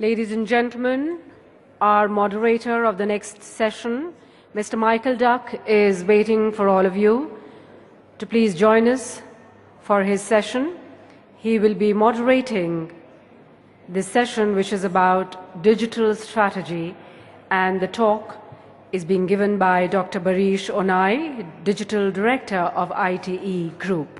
Ladies and gentlemen, our moderator of the next session, Mr. Michael Duck, is waiting for all of you to please join us for his session. He will be moderating this session, which is about digital strategy, and the talk is being given by Dr. Barish Onai, Digital Director of ITE Group.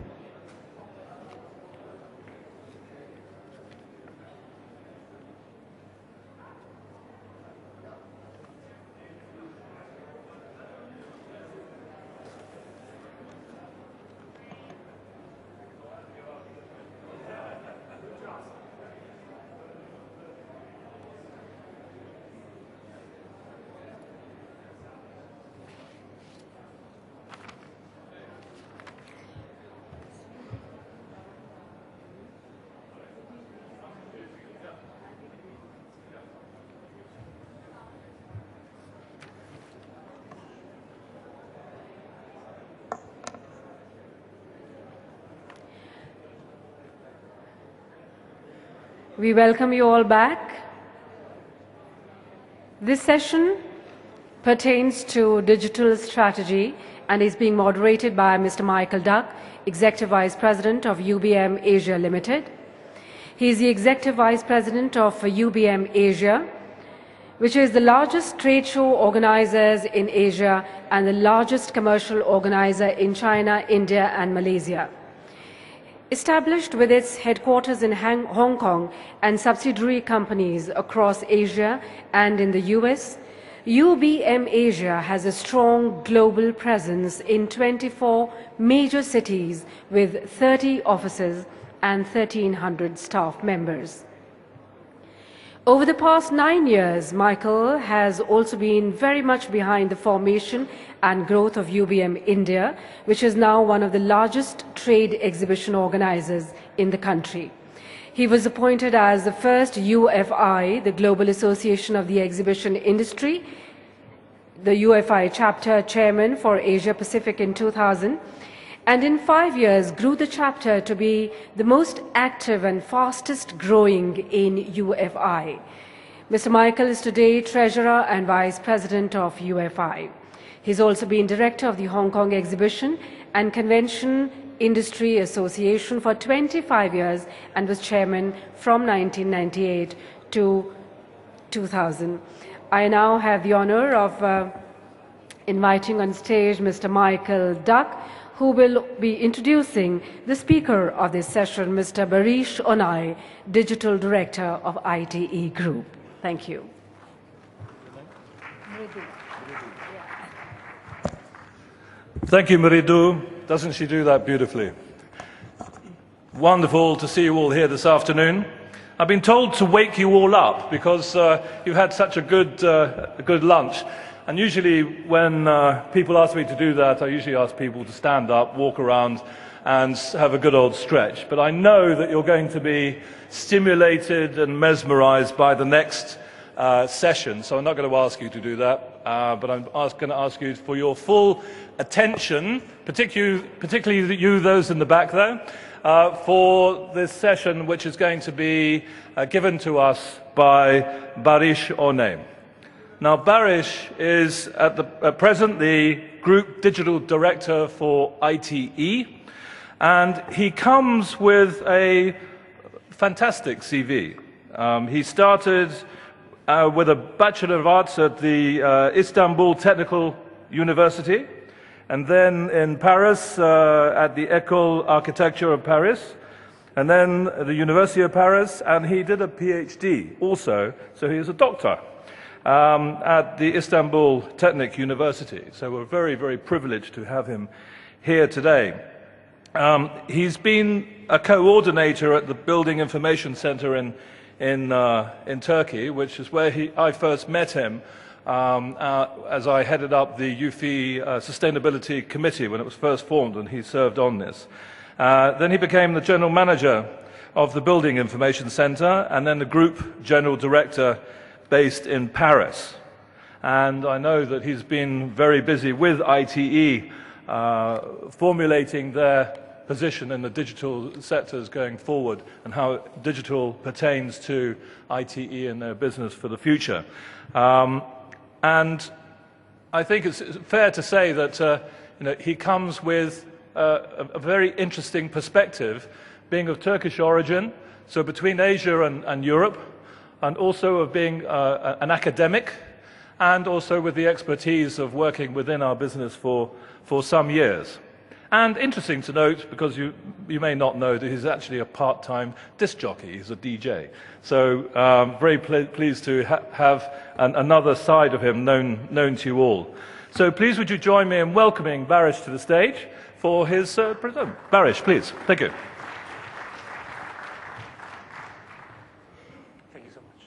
We welcome you all back. This session pertains to digital strategy and is being moderated by Mr. Michael Duck, Executive Vice President of UBM Asia Limited. He is the Executive Vice President of UBM Asia, which is the largest trade show organizers in Asia and the largest commercial organizer in China, India, and Malaysia. Established with its headquarters in Hong Kong and subsidiary companies across Asia and in the US, UBM Asia has a strong global presence in 24 major cities with 30 offices and 1,300 staff members. Over the past 9 years, Michael has also been very much behind the formation and growth of UBM India, which is now one of the largest trade exhibition organizers in the country. He was appointed as the first UFI, the Global Association of the Exhibition Industry, the UFI chapter chairman for Asia Pacific in 2000, and in 5 years grew the chapter to be the most active and fastest growing in UFI. Mr. Michael is today Treasurer and Vice President of UFI. He's also been Director of the Hong Kong Exhibition and Convention Industry Association for 25 years and was Chairman from 1998 to 2000. I now have the honor of inviting on stage Mr. Michael Duck, who will be introducing the speaker of this session, Mr. Barish Onai, Digital Director of ITE Group. Thank you. Thank you, Maridu. Doesn't she do that beautifully? Wonderful to see you all here this afternoon. I've been told to wake you all up because you've had such a good lunch. And usually when people ask me to do that, I usually ask people to stand up, walk around, and have a good old stretch. But I know that you're going to be stimulated and mesmerized by the next session, so I'm not going to ask you to do that, but I'm going to ask you for your full attention, particularly you, those in the back there, for this session, which is going to be given to us by Barish Onai. Now, Barish is at present the Group Digital Director for ITE, and he comes with a fantastic CV. He started with a Bachelor of Arts at the Istanbul Technical University, and then in Paris at the École Architecture of Paris, and then the University of Paris, and he did a PhD also, so he is a doctor. At the Istanbul Technic University. So we're very, very privileged to have him here today. He's been a coordinator at the Building Information Center in Turkey, which is where I first met him as I headed up the UFI Sustainability Committee when it was first formed, and he served on this. Then he became the General Manager of the Building Information Center, and then the Group General Director based in Paris. And I know that he's been very busy with ITE formulating their position in the digital sectors going forward and how digital pertains to ITE and their business for the future. And I think it's fair to say that he comes with a very interesting perspective, being of Turkish origin, so between Asia and Europe, and also of being an academic, and also with the expertise of working within our business for some years. And interesting to note, because you may not know, that he's actually a part-time disc jockey. He's a DJ. So very pleased to have another side of him known to you all. So please would you join me in welcoming Barış to the stage for his presentation. Barış, please. Thank you. Thank you so much.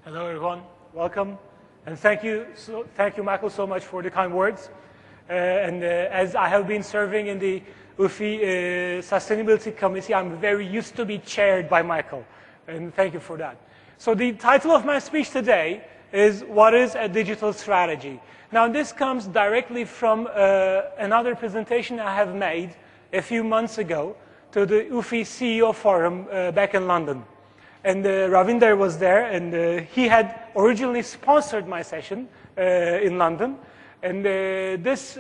Hello, everyone. Welcome. And thank you, Michael, so much for the kind words. As I have been serving in the UFI Sustainability Committee, I'm very used to be chaired by Michael. And thank you for that. So the title of my speech today is, What is a Digital Strategy? Now, this comes directly from another presentation I have made a few months ago to the UFI CEO Forum back in London. And Ravinder was there, and he had originally sponsored my session in London. And this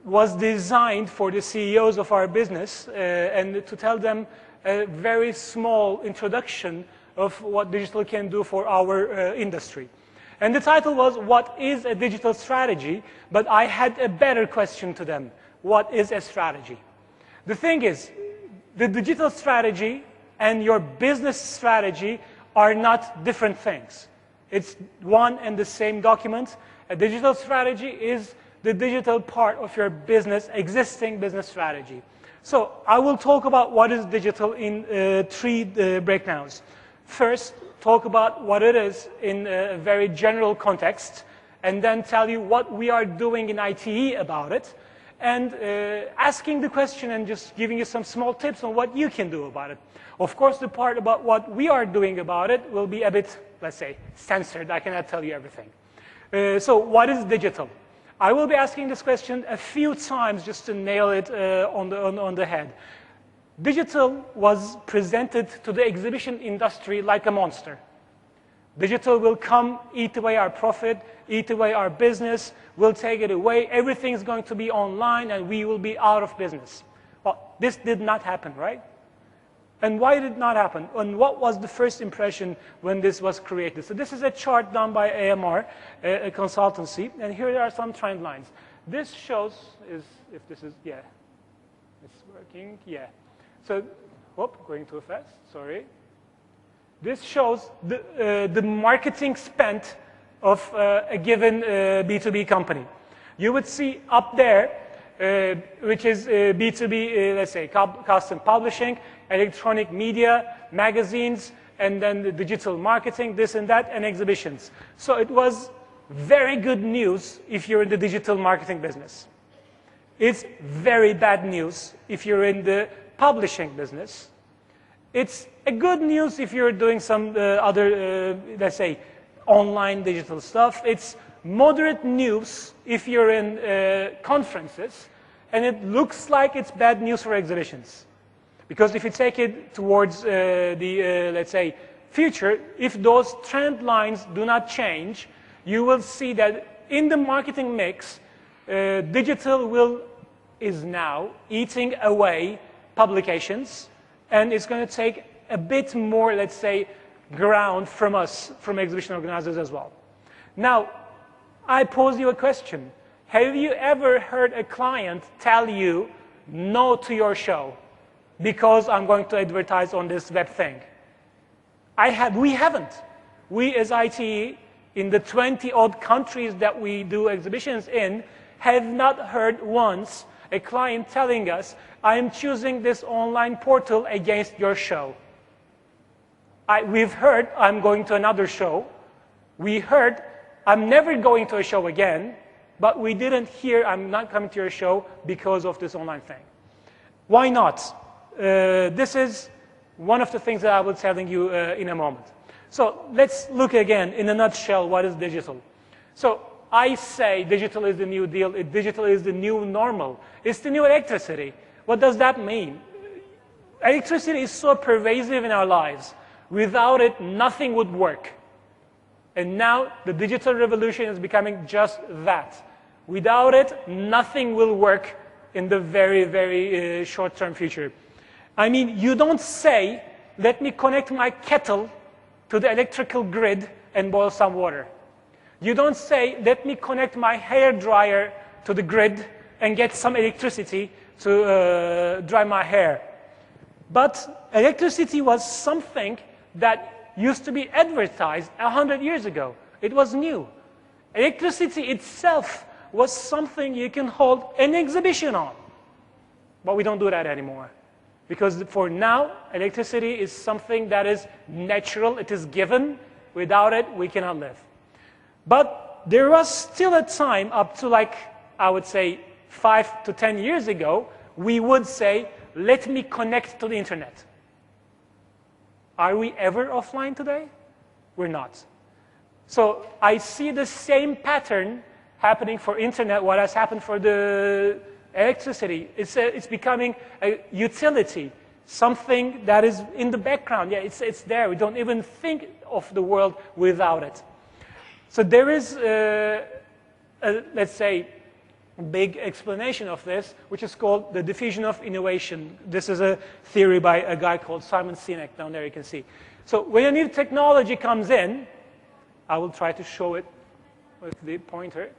was designed for the CEOs of our business and to tell them a very small introduction of what digital can do for our industry. And the title was, What is a Digital Strategy? But I had a better question to them. What is a strategy? The thing is, the digital strategy and your business strategy are not different things. It's one and the same document. A digital strategy is the digital part of your business, existing business strategy. So I will talk about what is digital in three breakdowns. First, talk about what it is in a very general context, and then tell you what we are doing in ITE about it, and asking the question and just giving you some small tips on what you can do about it. Of course, the part about what we are doing about it will be a bit, let's say, censored. I cannot tell you everything. So what is digital? I will be asking this question a few times just to nail it on the head. Digital was presented to the exhibition industry like a monster. Digital will come, eat away our profit, eat away our business, we'll take it away, everything's going to be online, and we will be out of business. Well, this did not happen, right? And why did it not happen? And what was the first impression when this was created? So this is a chart done by AMR, a consultancy, and here are some trend lines. This shows, if this is, yeah, it's working, yeah. So, going too fast, sorry. This shows the marketing spent of a given B2B company. You would see up there, which is B2B, let's say, custom publishing, electronic media, magazines, and then the digital marketing, this and that, and exhibitions. So it was very good news if you're in the digital marketing business. It's very bad news if you're in the publishing business. It's a good news if you're doing some other, let's say, online digital stuff. It's moderate news if you're in conferences. And it looks like it's bad news for exhibitions. Because if you take it towards let's say, future, if those trend lines do not change, you will see that in the marketing mix, digital is now eating away publications, and it's going to take a bit more, let's say, ground from us, from exhibition organizers as well. Now, I pose you a question. Have you ever heard a client tell you no to your show because I'm going to advertise on this web thing? We haven't. We as ITE, in the 20-odd countries that we do exhibitions in, have not heard once a client telling us, I am choosing this online portal against your show. We've heard, I'm going to another show. We heard, I'm never going to a show again, but we didn't hear, I'm not coming to your show because of this online thing. Why not? This is one of the things that I will be telling you in a moment. So let's look again, in a nutshell, what is digital? So I say digital is the new deal, digital is the new normal. It's the new electricity. What does that mean? Electricity is so pervasive in our lives. Without it, nothing would work. And now the digital revolution is becoming just that. Without it, nothing will work in the very, very short-term future. I mean, you don't say, let me connect my kettle to the electrical grid and boil some water. You don't say, let me connect my hair dryer to the grid and get some electricity to dry my hair. But electricity was something that used to be advertised 100 years ago. It was new. Electricity itself was something you can hold an exhibition on. But we don't do that anymore. Because for now, electricity is something that is natural. It is given. Without it, we cannot live. But there was still a time up to, like, I would say 5 to 10 years ago, we would say, let me connect to the internet. Are we ever offline today? We're not. So I see the same pattern happening for internet, what has happened for the electricity. It's becoming a utility, something that is in the background. Yeah, it's there. We don't even think of the world without it. So there is, let's say, big explanation of this, which is called the diffusion of innovation. This is a theory by a guy called Simon Sinek, down there you can see. So when a new technology comes in, I will try to show it with the pointer.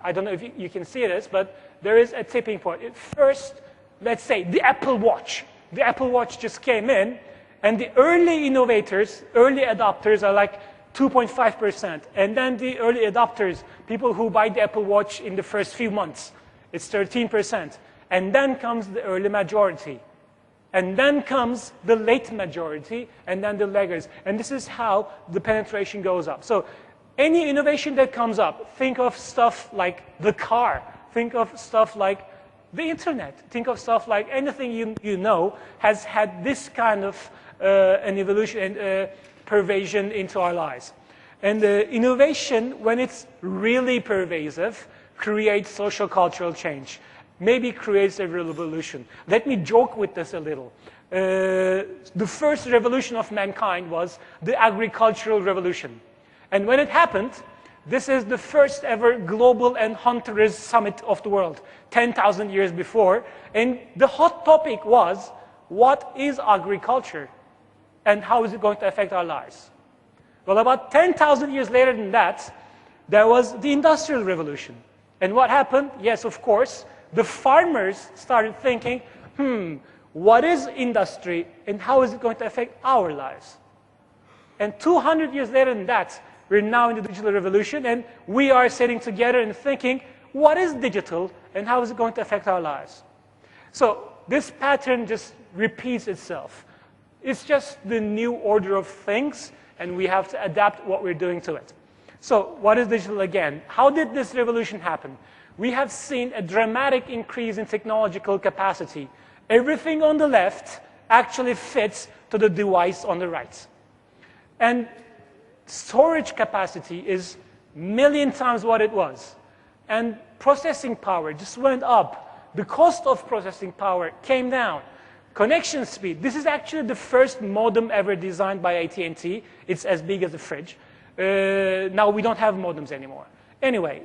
I don't know if you can see this, but there is a tipping point. First, let's say the Apple Watch. The Apple Watch just came in, and the early innovators, early adopters are like 2.5%. And then the early adopters, people who buy the Apple Watch in the first few months, it's 13%. And then comes the early majority. And then comes the late majority, and then the laggards. And this is how the penetration goes up. So any innovation that comes up, think of stuff like the car. Think of stuff like the internet. Think of stuff like anything you know has had this kind of an evolution and pervasion into our lives. And innovation, when it's really pervasive, creates social cultural change. Maybe creates a revolution. Let me joke with this a little. The first revolution of mankind was the agricultural revolution. And when it happened, this is the first ever global and hunter's summit of the world, 10,000 years before. And the hot topic was, what is agriculture? And how is it going to affect our lives? Well, about 10,000 years later than that, there was the Industrial Revolution. And what happened? Yes, of course, the farmers started thinking, what is industry and how is it going to affect our lives? And 200 years later than that, we're now in the digital revolution, and we are sitting together and thinking, what is digital and how is it going to affect our lives? So this pattern just repeats itself. It's just the new order of things, and we have to adapt what we're doing to it. So what is digital again? How did this revolution happen? We have seen a dramatic increase in technological capacity. Everything on the left actually fits to the device on the right. And storage capacity is a million times what it was. And processing power just went up. The cost of processing power came down. Connection speed, this is actually the first modem ever designed by AT&T. It's as big as a fridge. Now we don't have modems anymore. Anyway,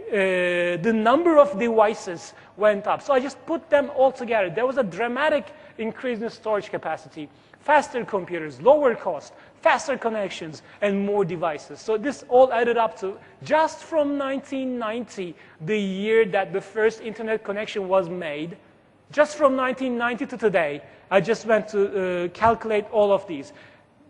the number of devices went up. So I just put them all together. There was a dramatic increase in storage capacity. Faster computers, lower cost, faster connections, and more devices. So this all added up to, just from 1990, the year that the first internet connection was made, just from 1990 to today, I just went to calculate all of these.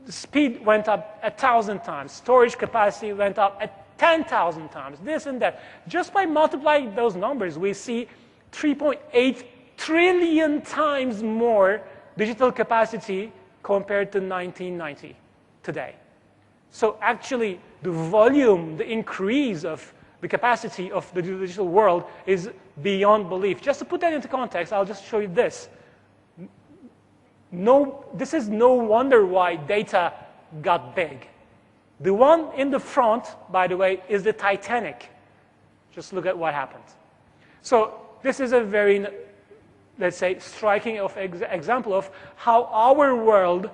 The speed went up 1,000 times. Storage capacity went up 10,000 times. This and that. Just by multiplying those numbers, we see 3.8 trillion times more digital capacity compared to 1990 today. So actually, the volume, the increase of the capacity of the digital world is beyond belief. Just to put that into context, I'll just show you this. This is no wonder why data got big. The one in the front, by the way, is the Titanic. Just look at what happened. So this is a very, let's say, striking example of how our world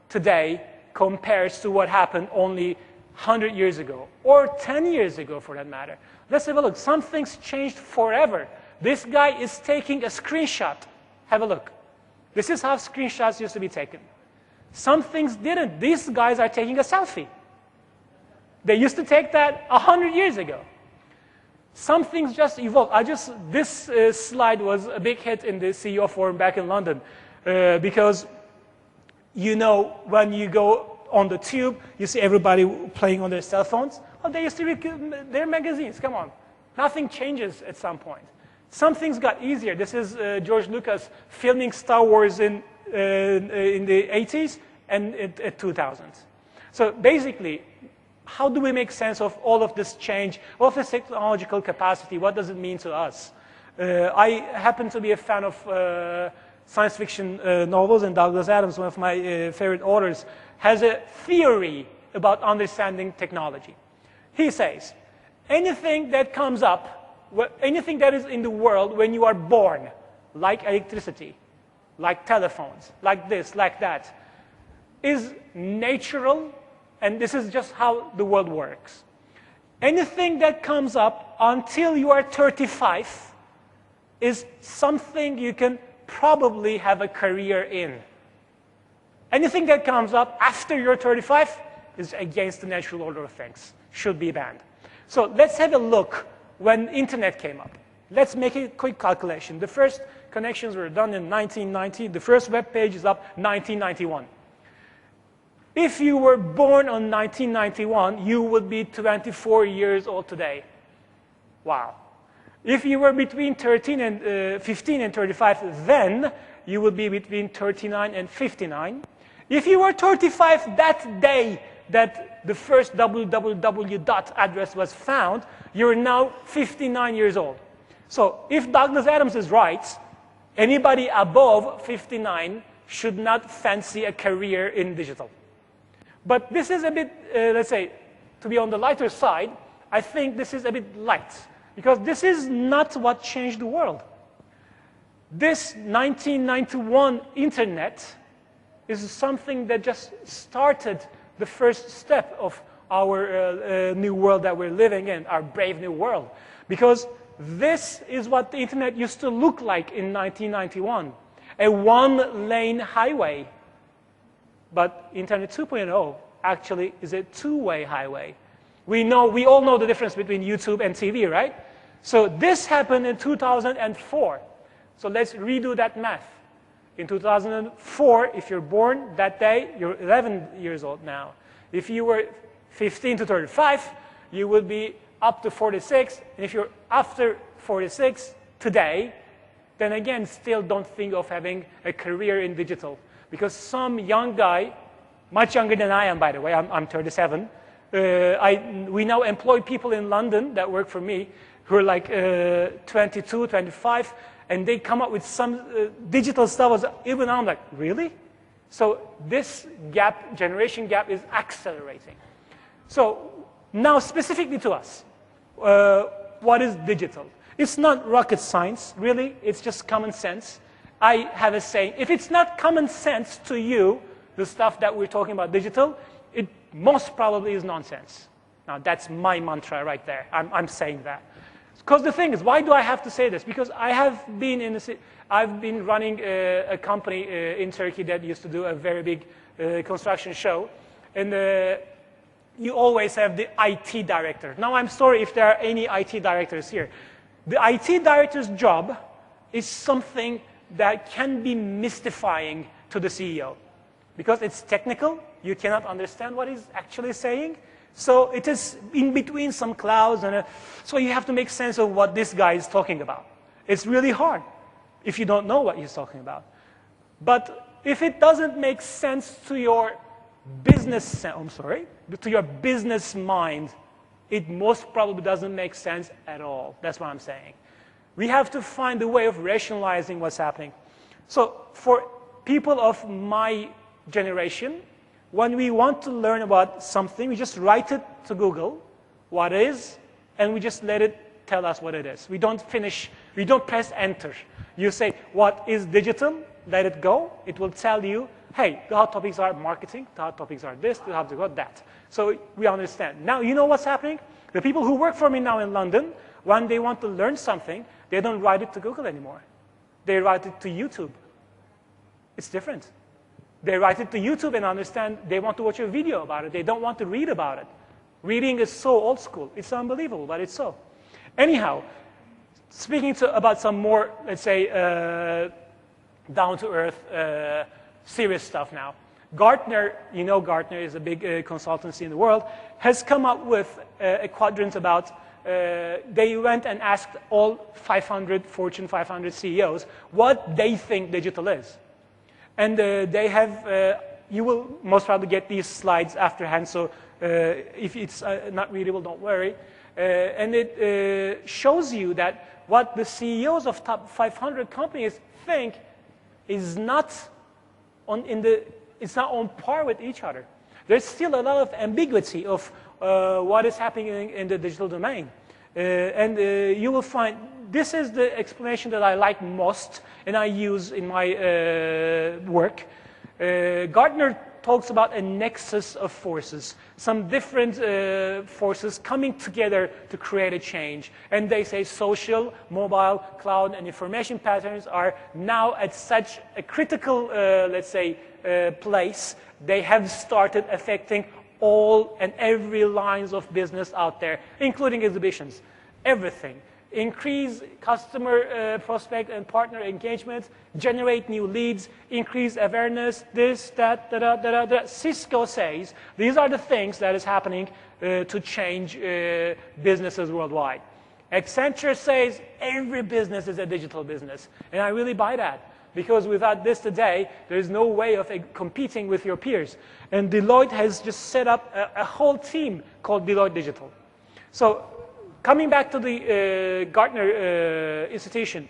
today compares to what happened only 100 years ago, or 10 years ago for that matter. Let's have a look. Some things changed forever. This guy is taking a screenshot. Have a look. This is how screenshots used to be taken. Some things didn't. These guys are taking a selfie. They used to take that 100 years ago. Some things just evolved. This slide was a big hit in the CEO forum back in London because, you know, when you go on the tube, you see everybody playing on their cell phones. Oh, they used to read their magazines. Come on. Nothing changes at some point. Some things got easier. This is George Lucas filming Star Wars in the 80s and at 2000s. So basically, how do we make sense of all of this change, all of this technological capacity? What does it mean to us? I happen to be a fan of science fiction novels, and Douglas Adams, one of my favorite authors, has a theory about understanding technology. He says, anything that comes up, anything that is in the world when you are born, like electricity, like telephones, like this, like that, is natural, and this is just how the world works. Anything that comes up until you are 35 is something you can probably have a career in. Anything that comes up after you're 35 is against the natural order of things, should be banned. So let's have a look when internet came up. Let's make a quick calculation. The first connections were done in 1990. The first web page is up 1991. If you were born on 1991, you would be 24 years old today. Wow. If you were between 15 and 35 then, you would be between 39 and 59. If you were 35 that day that the first www dot address was found, you're now 59 years old. So if Douglas Adams is right, anybody above 59 should not fancy a career in digital. But this is a bit, let's say, to be on the lighter side, I think this is a bit light. Because this is not what changed the world. This 1991 internet is something that just started the first step of our new world that we're living in, our brave new world. Because this is what the internet used to look like in 1991. A one-lane highway. But Internet 2.0 actually is a two-way highway. We all know the difference between YouTube and TV, right? So this happened in 2004. So let's redo that math. In 2004, if you're born that day, you're 11 years old now. If you were 15 to 35, you would be up to 46. And if you're after 46 today, then again, still don't think of having a career in digital. Because some young guy, much younger than I am, by the way, I'm 37. We now employ people in London that work for me who are like 22, 25, and they come up with some digital stuff. Even I'm like, really? So this gap, generation gap, is accelerating. So now specifically to us, what is digital? It's not rocket science, really. It's just common sense. I have a saying, if it's not common sense to you, the stuff that we're talking about digital, it most probably is nonsense. Now, that's my mantra right there. I'm saying that. Because the thing is, why do I have to say this? Because I've been running a company in Turkey that used to do a very big construction show. And you always have the IT director. Now, I'm sorry if there are any IT directors here. The IT director's job is something that can be mystifying to the CEO. Because it's technical, you cannot understand what he's actually saying. So it is in between some clouds, and so you have to make sense of what this guy is talking about. It's really hard if you don't know what he's talking about. But if it doesn't make sense to your business, to your business mind, it most probably doesn't make sense at all. That's what I'm saying. We have to find a way of rationalizing what's happening. So for people of my generation, when we want to learn about something, we just write it to Google, what is, and we just let it tell us what it is. We don't press enter. You say, what is digital? Let it go. It will tell you, hey, the hot topics are marketing, the hot topics are this, the hot topics are that. So we understand. Now, you know what's happening? The people who work for me now in London, when they want to learn something, they don't write it to Google anymore. They write it to YouTube. It's different. They write it to YouTube and understand they want to watch a video about it. They don't want to read about it. Reading is so old school. It's unbelievable, but it's so. Anyhow, speaking about some more, let's say, down-to-earth, serious stuff now. Gartner, you know Gartner is a big consultancy in the world, has come up with a quadrant about, they went and asked all 500 Fortune 500 CEOs what they think digital is. And they have, you will most probably get these slides afterhand, so if it's not readable, don't worry. And it shows you that what the CEOs of top 500 companies think is not it's not on par with each other. There's still a lot of ambiguity of what is happening in the digital domain. And you will find this is the explanation that I like most and I use in my work. Gartner talks about a nexus of forces, some different forces coming together to create a change. And they say social, mobile, cloud, and information patterns are now at such a critical, let's say, place. They have started affecting all and every lines of business out there, including exhibitions, everything. Increase customer prospect and partner engagement, generate new leads, increase awareness, this, that, da. Cisco says these are the things that is happening to change businesses worldwide. Accenture says every business is a digital business, and I really buy that. Because without this today, there is no way of competing with your peers. And Deloitte has just set up a whole team called Deloitte Digital. So coming back to the Gartner institution,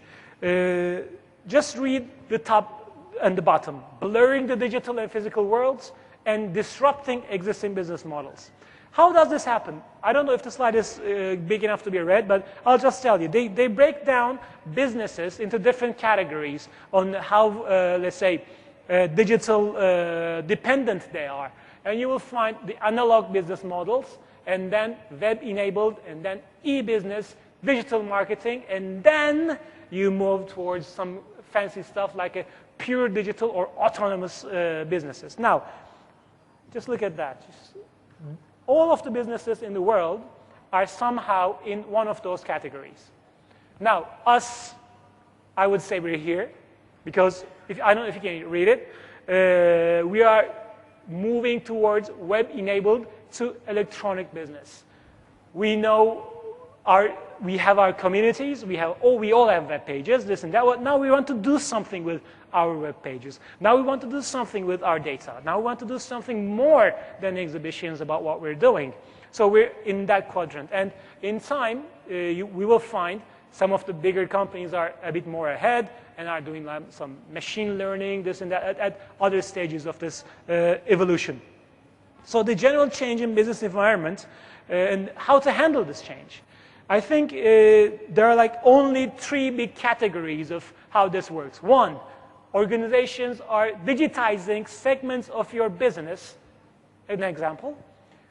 just read the top and the bottom. Blurring the digital and physical worlds and disrupting existing business models. How does this happen? I don't know if the slide is big enough to be read, but I'll just tell you. They break down businesses into different categories on how, let's say, digital dependent they are. And you will find the analog business models, and then web-enabled, and then e-business, digital marketing, and then you move towards some fancy stuff like a pure digital or autonomous businesses. Now, just look at that. All of the businesses in the world are somehow in one of those categories. Now, us, I would say we're here, because I don't know if you can read it. We are moving towards web-enabled to electronic business. We know we have our communities, we all have web pages, this and that. Now we want to do something with our web pages. Now we want to do something with our data. Now we want to do something more than exhibitions about what we're doing. So we're in that quadrant. And in time, we will find some of the bigger companies are a bit more ahead and are doing some machine learning, this and that, at other stages of this evolution. So the general change in business environment and how to handle this change. I think there are like only 3 big categories of how this works. One, organizations are digitizing segments of your business. An example,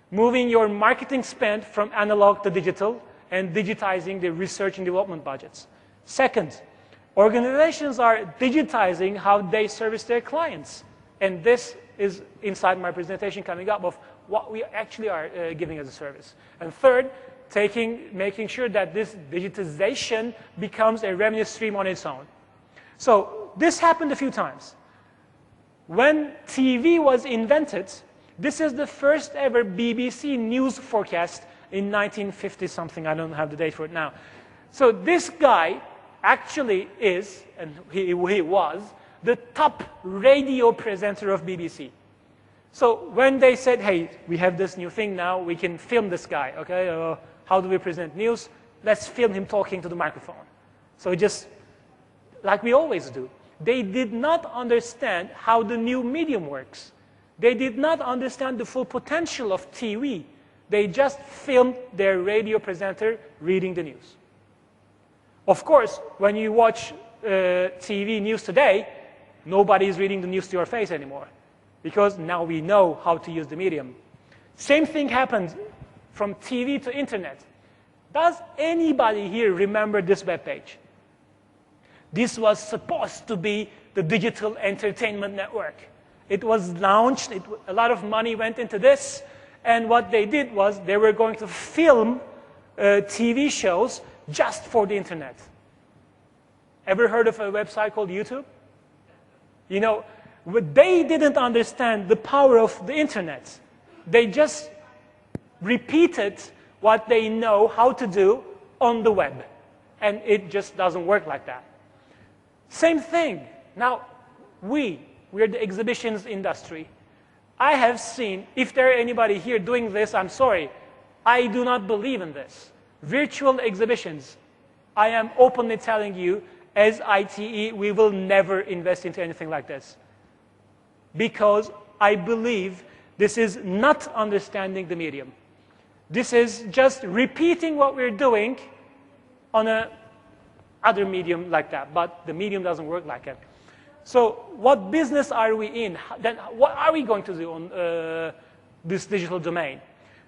moving your marketing spend from analog to digital and digitizing the research and development budgets. Second, organizations are digitizing how they service their clients. And this is inside my presentation coming up of what we actually are giving as a service. And third, making sure that this digitization becomes a revenue stream on its own. So this happened a few times. When TV was invented, this is the first ever BBC news forecast in 1950-something. I don't have the date for it now. So this guy actually is, and he was, the top radio presenter of BBC. So when they said, hey, we have this new thing now, we can film this guy, okay? How do we present news? Let's film him talking to the microphone. So just like we always do. They did not understand how the new medium works. They did not understand the full potential of TV. They just filmed their radio presenter reading the news. Of course, when you watch TV news today, nobody is reading the news to your face anymore, because now we know how to use the medium. Same thing happened from TV to internet. Does anybody here remember this webpage? This was supposed to be the digital entertainment network. It was launched, a lot of money went into this, and what they did was they were going to film TV shows just for the internet. Ever heard of a website called YouTube? You know, they didn't understand the power of the internet. They just repeated what they know how to do on the web. And it just doesn't work like that. Same thing. Now, we're the exhibitions industry. I have seen, if there are anybody here doing this, I'm sorry, I do not believe in this. Virtual exhibitions, I am openly telling you, as ITE, we will never invest into anything like this. Because I believe this is not understanding the medium. This is just repeating what we're doing on a other medium like that, but the medium doesn't work like it. So what business are we in? Then what are we going to do on this digital domain?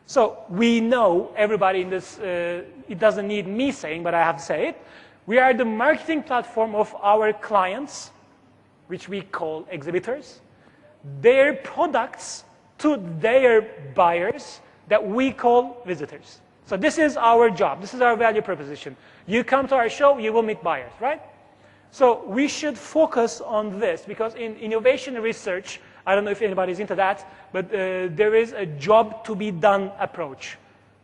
So we know, everybody in this, it doesn't need me saying, but I have to say it. We are the marketing platform of our clients, which we call exhibitors, their products to their buyers that we call visitors. So this is our job. This is our value proposition. You come to our show, you will meet buyers, right? So we should focus on this, because in innovation research, I don't know if anybody's into that, but there is a job to be done approach.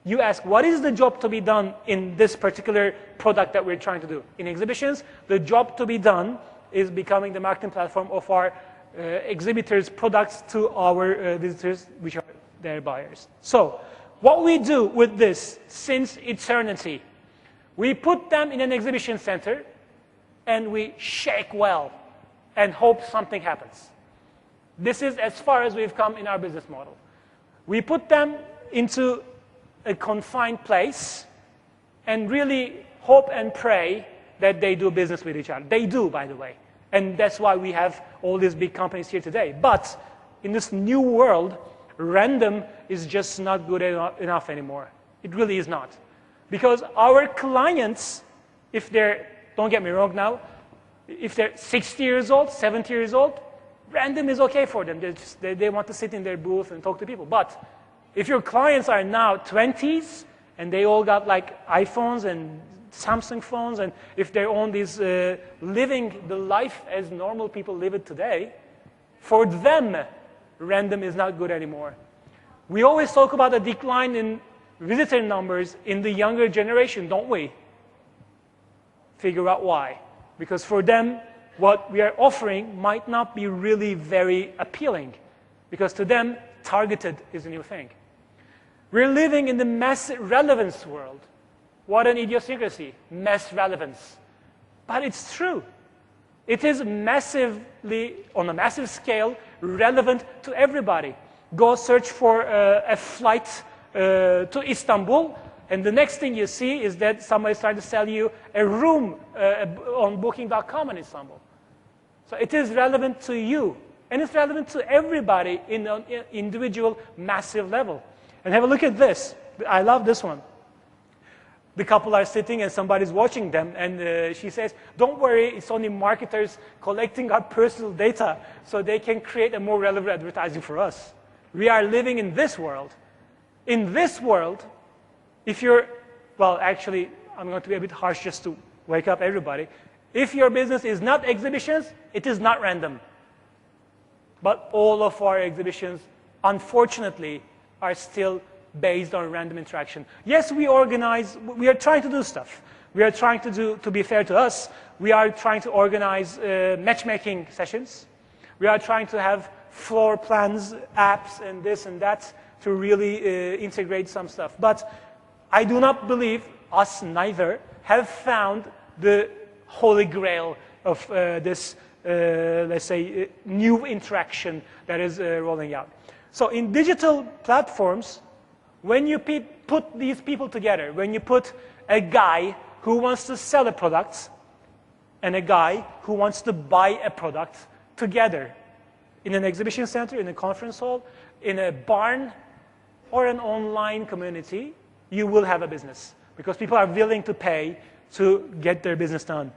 You ask, what is the job to be done in this particular product that we're trying to do? In exhibitions, the job to be done is becoming the marketing platform of our exhibitors' products to our visitors, which are their buyers. So what we do with this since eternity, we put them in an exhibition center, and we shake well and hope something happens. This is as far as we've come in our business model. We put them into a confined place and really hope and pray that they do business with each other. They do, by the way. And that's why we have all these big companies here today. But in this new world, random is just not good enough anymore. It really is not. Because our clients, if they're, don't get me wrong now, if they're 60 years old, 70 years old, random is okay for them. They want to sit in their booth and talk to people. But if your clients are now 20s and they all got like iPhones and Samsung phones, and if they're on these living the life as normal people live it today, for them, random is not good anymore. We always talk about a decline in visitor numbers in the younger generation, don't we? Figure out why. Because for them, what we are offering might not be really very appealing. Because to them, targeted is a new thing. We're living in the mass relevance world. What an idiosyncrasy, mass relevance. But it's true. It is massively, on a massive scale, relevant to everybody. Go search for a flight to Istanbul, and the next thing you see is that somebody's trying to sell you a room on Booking.com in Istanbul. So it is relevant to you, and it's relevant to everybody in an individual, massive level. And have a look at this. I love this one. The couple are sitting and somebody's watching them, and she says, don't worry, it's only marketers collecting our personal data so they can create a more relevant advertising for us. We are living in this world. In this world, if you're, well, actually, I'm going to be a bit harsh just to wake up everybody. If your business is not exhibitions, it is not random. But all of our exhibitions, unfortunately, are still based on random interaction. Yes, we organize, we are trying to do stuff. We are trying to be fair to us, we are trying to organize matchmaking sessions. We are trying to have floor plans, apps, and this and that to really integrate some stuff. But I do not believe us neither have found the holy grail of this, let's say, new interaction that is rolling out. So in digital platforms, when you put these people together, when you put a guy who wants to sell a product and a guy who wants to buy a product together in an exhibition center, in a conference hall, in a barn, or an online community, you will have a business because people are willing to pay to get their business done.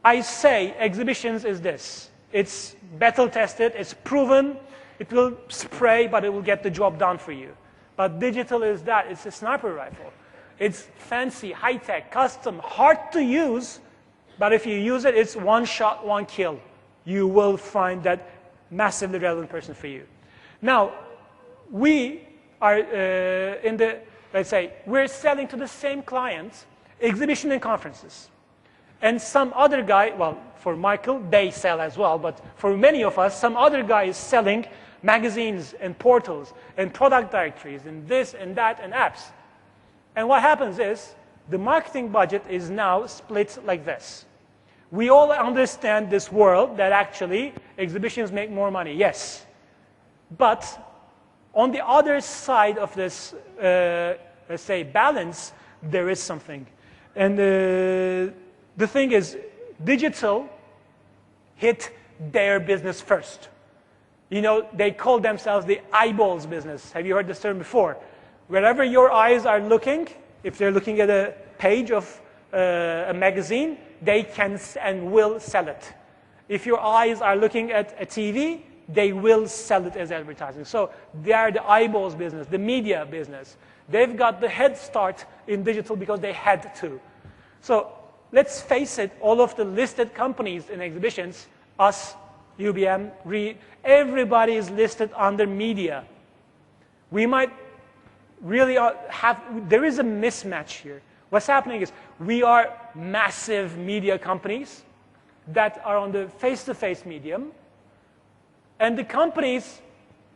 I say exhibitions is this. It's battle tested, it's proven, it will spray, but it will get the job done for you. But digital is that, it's a sniper rifle. It's fancy, high-tech, custom, hard to use, but if you use it, it's one shot, one kill. You will find that massively relevant person for you. Now, we are in the, let's say, we're selling to the same clients, exhibition and conferences. And some other guy, well, for Michael, they sell as well, but for many of us, some other guy is selling magazines and portals and product directories and this and that and apps. And what happens is the marketing budget is now split like this. We all understand this world that actually exhibitions make more money, yes. But on the other side of this, let's say, balance, there is something. And the thing is, digital hit their business first. You know, they call themselves the eyeballs business. Have you heard this term before? Wherever your eyes are looking, if they're looking at a page of a magazine, they can and will sell it. If your eyes are looking at a TV, they will sell it as advertising. So they are the eyeballs business, the media business. They've got the head start in digital because they had to. So let's face it, all of the listed companies in exhibitions, us, UBM, Reed, everybody is listed under media. We might really there is a mismatch here. What's happening is we are massive media companies that are on the face-to-face medium, and the companies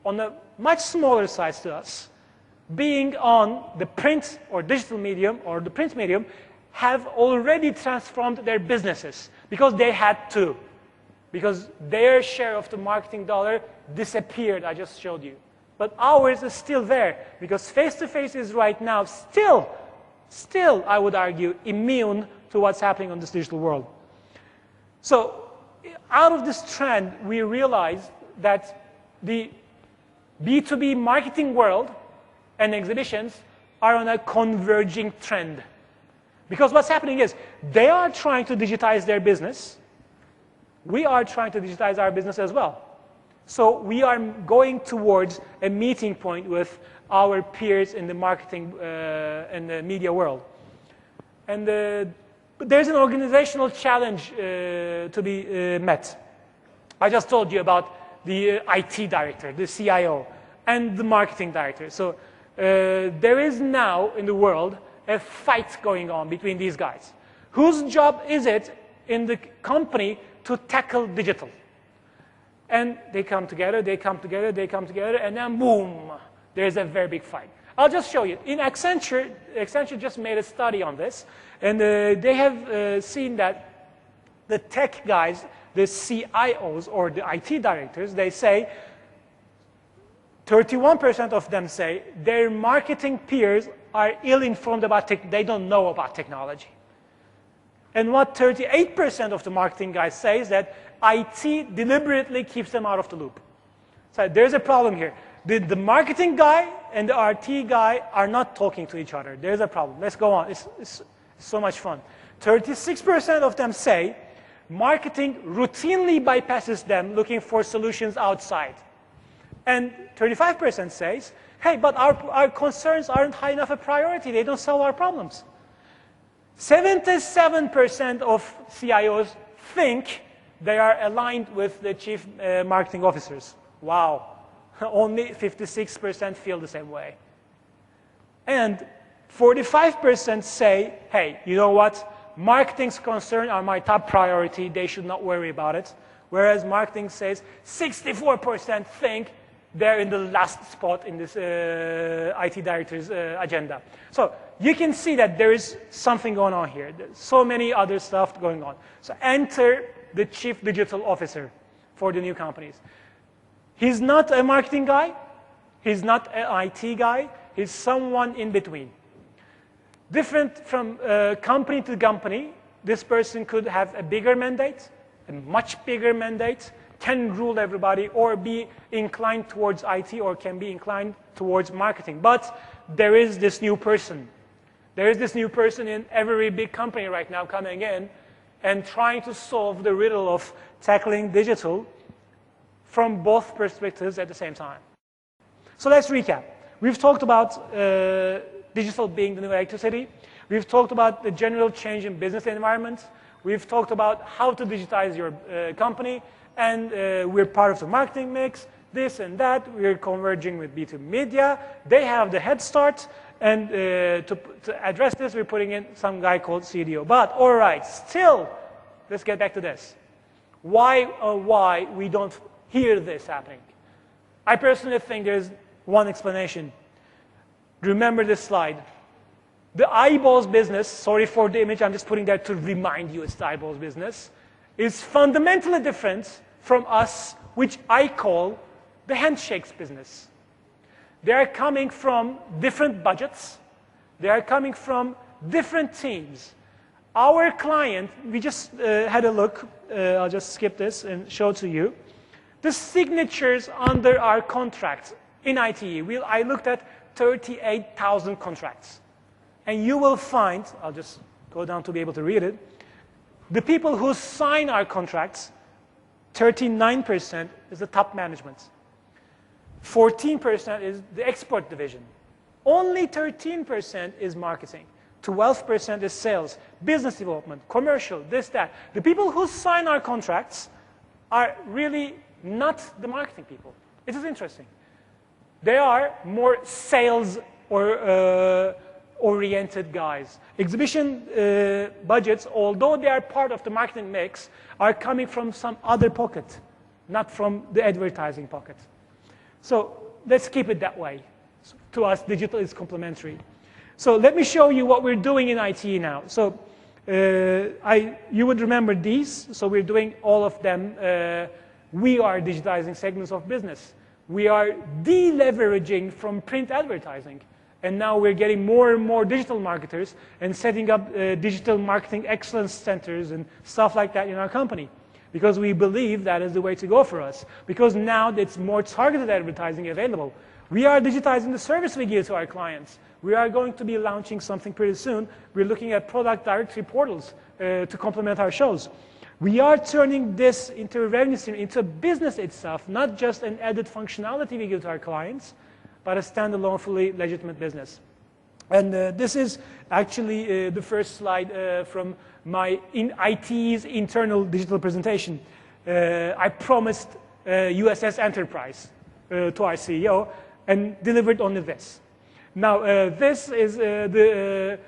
on a much smaller size to us, being on the print or digital medium or the print medium, have already transformed their businesses because they had to. Because their share of the marketing dollar disappeared, I just showed you. But ours is still there because face-to-face is right now still, I would argue, immune to what's happening on this digital world. So out of this trend, we realized that the B2B marketing world and exhibitions are on a converging trend. Because what's happening is they are trying to digitize their business. We are trying to digitize our business as well. So we are going towards a meeting point with our peers in the marketing and the media world. And there's an organizational challenge to be met. I just told you about the IT director, the CIO, and the marketing director. So there is now in the world a fight going on between these guys. Whose job is it in the company to tackle digital? And they come together, and then boom, there's a very big fight. I'll just show you. In Accenture just made a study on this, and they have seen that the tech guys, the CIOs or the IT directors, they say 31% of them say their marketing peers are ill-informed about tech, they don't know about technology. And what 38% of the marketing guys say is that IT deliberately keeps them out of the loop. So there's a problem here. The marketing guy and the RT guy are not talking to each other. There's a problem. Let's go on. It's so much fun. 36% of them say marketing routinely bypasses them looking for solutions outside. And 35% says, hey, but our concerns aren't high enough a priority. They don't solve our problems. 77% of CIOs think they are aligned with the chief marketing officers. Wow. Only 56% feel the same way. And 45% say, hey, you know what? Marketing's concerns are my top priority. They should not worry about it. Whereas marketing says 64% think they're in the last spot in this IT director's agenda. So you can see that there is something going on here. There's so many other stuff going on. So enter the chief digital officer for the new companies. He's not a marketing guy. He's not an IT guy. He's someone in between. Different from company to company, this person could have a bigger mandate, a much bigger mandate, can rule everybody, or be inclined towards IT, or can be inclined towards marketing. But there is this new person. There is this new person in every big company right now coming in and trying to solve the riddle of tackling digital from both perspectives at the same time. So let's recap. We've talked about digital being the new electricity. We've talked about the general change in business environment. We've talked about how to digitize your company, and we're part of the marketing mix, this and that. We're converging with B2B media. They have the head start, and to address this, we're putting in some guy called CDO. But all right, still, let's get back to this. Why we don't hear this happening? I personally think there's one explanation. Remember this slide. The eyeballs business, sorry for the image, I'm just putting that to remind you it's the eyeballs business, is fundamentally different from us, which I call the handshakes business. They are coming from different budgets. They are coming from different teams. Our client, we just had a look, I'll just skip this and show to you. The signatures under our contracts in ITE, I looked at 38,000 contracts. And you will find, I'll just go down to be able to read it, the people who sign our contracts, 39% is the top management. 14% is the export division. Only 13% is marketing. 12% is sales, business development, commercial, this, that. The people who sign our contracts are really not the marketing people. It is interesting. They are more sales or oriented guys. Exhibition budgets, although they are part of the marketing mix, are coming from some other pocket, not from the advertising pocket. So let's keep it that way. So, to us, digital is complementary. So let me show you what we're doing in IT now. So you would remember these. So we're doing all of them. We are digitizing segments of business. We are deleveraging from print advertising. And now we're getting more and more digital marketers and setting up digital marketing excellence centers and stuff like that in our company. Because we believe that is the way to go for us. Because now it's more targeted advertising available. We are digitizing the service we give to our clients. We are going to be launching something pretty soon. We're looking at product directory portals to complement our shows. We are turning this into a revenue stream, into a business itself, not just an added functionality we give to our clients, but a standalone, fully legitimate business. And this is actually the first slide from my IT's internal digital presentation. I promised USS Enterprise to our CEO and delivered only this. Now, this is the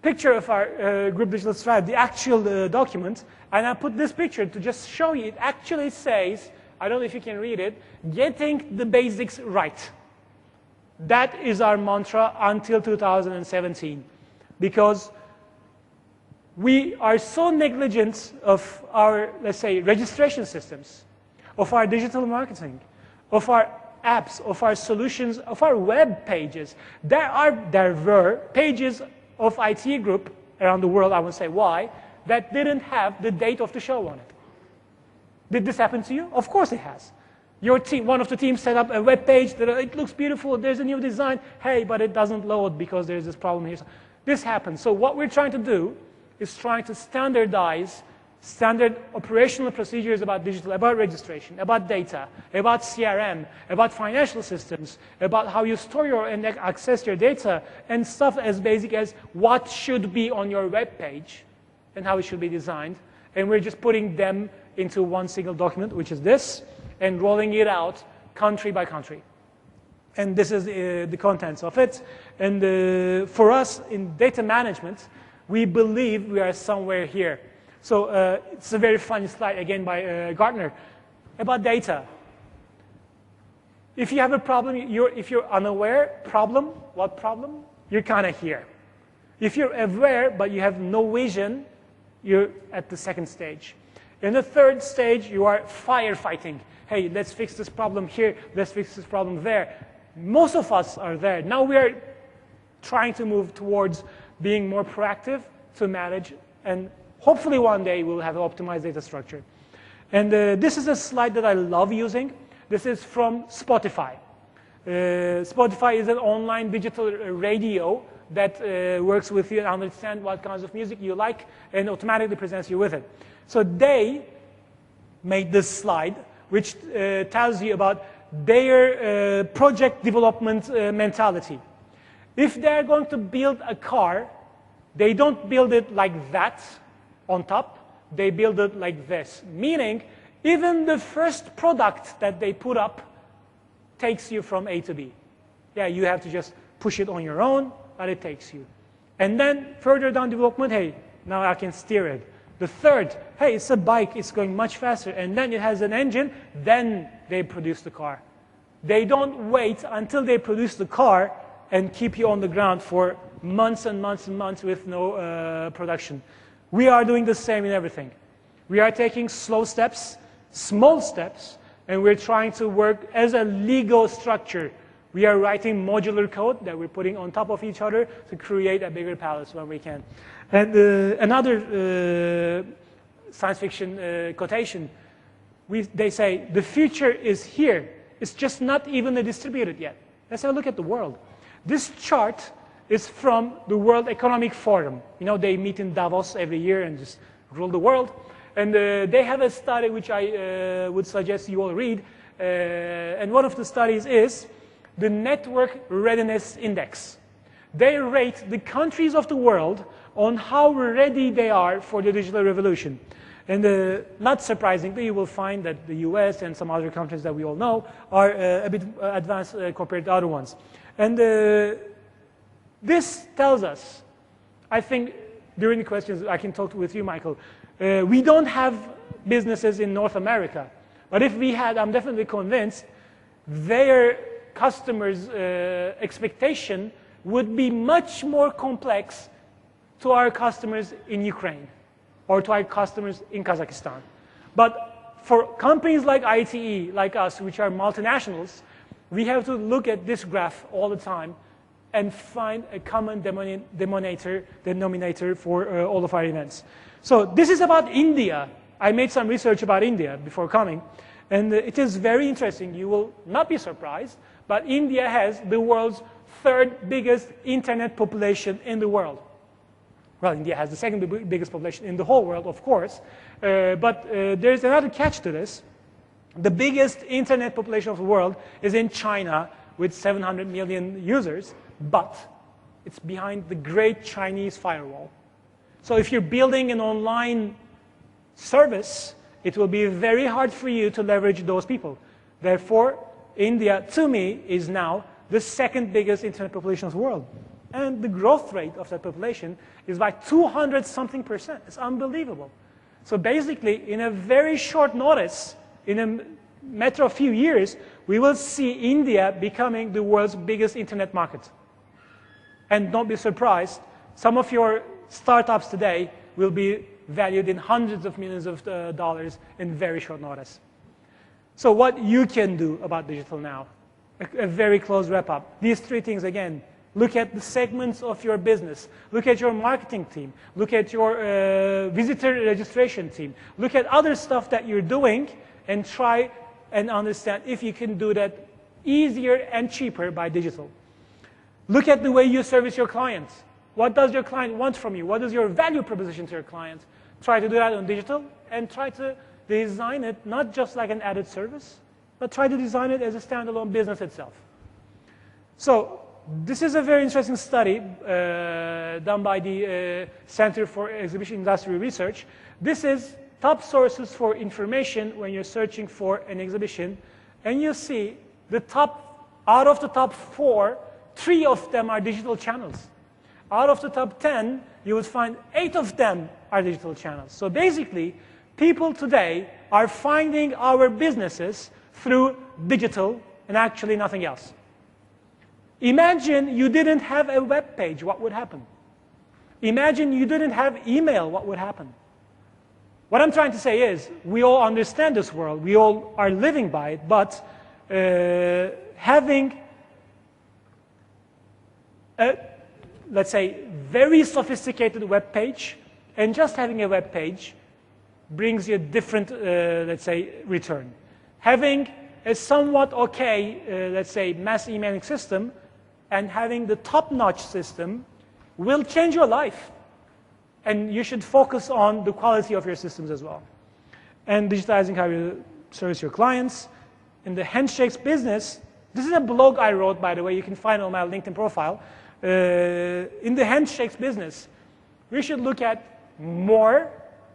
picture of our group digital strategy, the actual document. And I put this picture to just show you. It actually says, I don't know if you can read it, getting the basics right. That is our mantra until 2017. Because we are so negligent of our, let's say, registration systems, of our digital marketing, of our apps, of our solutions, of our web pages. There were pages of IT group around the world, I won't say why, that didn't have the date of the show on it. Did this happen to you? Of course it has. Your team, one of the teams set up a web page that it looks beautiful, there's a new design, hey, but it doesn't load because there's this problem here. This happens. So what we're trying to do is trying to standardize standard operational procedures about digital, about registration, about data, about CRM, about financial systems, about how you store your and access your data, and stuff as basic as what should be on your web page and how it should be designed. And we're just putting them into one single document, which is this, and rolling it out country by country. And this is the contents of it. And for us in data management, we believe we are somewhere here. So it's a very funny slide, again, by Gartner, about data. If you have a problem, if you're unaware, problem, what problem? You're kind of here. If you're aware, but you have no vision, you're at the second stage. In the third stage, you are firefighting. Hey, let's fix this problem here, let's fix this problem there. Most of us are there. Now we are trying to move towards being more proactive to manage, and hopefully one day we'll have an optimized data structure. And this is a slide that I love using. This is from Spotify. Spotify is an online digital radio that works with you and understands what kinds of music you like and automatically presents you with it. So they made this slide, which tells you about their project development mentality. If they're going to build a car, they don't build it like that on top. They build it like this, meaning even the first product that they put up takes you from A to B. Yeah, you have to just push it on your own, but it takes you. And then further down development, hey, now I can steer it. The third, hey, it's a bike, it's going much faster, and then it has an engine, then they produce the car. They don't wait until they produce the car and keep you on the ground for months and months and months with no production. We are doing the same in everything. We are taking slow steps, small steps, and we're trying to work as a Lego structure. We are writing modular code that we're putting on top of each other to create a bigger palace when we can. And another science fiction quotation, they say, the future is here. It's just not evenly distributed yet. Let's have a look at the world. This chart is from the World Economic Forum. You know, they meet in Davos every year and just rule the world. And they have a study which I would suggest you all read. And one of the studies is the Network Readiness Index. They rate the countries of the world on how ready they are for the digital revolution. And not surprisingly, you will find that the US and some other countries that we all know are a bit advanced compared to other ones. And this tells us, I think during the questions I can talk with you, Michael, we don't have businesses in North America. But if we had, I'm definitely convinced, their customers' expectation would be much more complex to our customers in Ukraine or to our customers in Kazakhstan. But for companies like ITE, like us, which are multinationals, we have to look at this graph all the time and find a common denominator for all of our events. So this is about India. I made some research about India before coming, and it is very interesting. You will not be surprised, but India has the world's third biggest internet population in the world. Well, India has the second biggest population in the whole world, of course, but there's another catch to this. The biggest internet population of the world is in China with 700 million users, but it's behind the great Chinese firewall. So if you're building an online service, it will be very hard for you to leverage those people. Therefore, India, to me, is now the second biggest internet population of the world. And the growth rate of that population is by 200-something%. It's unbelievable. So basically, in a very short notice, in a matter of a few years, we will see India becoming the world's biggest internet market. And don't be surprised, some of your startups today will be valued in hundreds of millions of dollars in very short notice. So what you can do about digital now, a very close wrap up. These three things again, look at the segments of your business, look at your marketing team, look at your visitor registration team, look at other stuff that you're doing and try and understand if you can do that easier and cheaper by digital. Look at the way you service your clients. What does your client want from you? What is your value proposition to your client? Try to do that on digital and try to design it not just like an added service, but try to design it as a standalone business itself. So this is a very interesting study done by the Center for Exhibition Industry Research. This is top sources for information when you're searching for an exhibition. And you see the top, out of the top 4, 3 of them are digital channels. Out of the top 10, you would find 8 of them are digital channels. So basically, people today are finding our businesses through digital and actually nothing else. Imagine you didn't have a web page, what would happen? Imagine you didn't have email, what would happen? What I'm trying to say is, we all understand this world, we all are living by it, but having a let's say, very sophisticated web page, and just having a web page brings you a different, let's say, return. Having a somewhat okay, let's say, mass emailing system and having the top-notch system will change your life. And you should focus on the quality of your systems as well. And digitizing how you service your clients. In the handshakes business, this is a blog I wrote, by the way, you can find it on my LinkedIn profile. In the handshakes business, we should look at more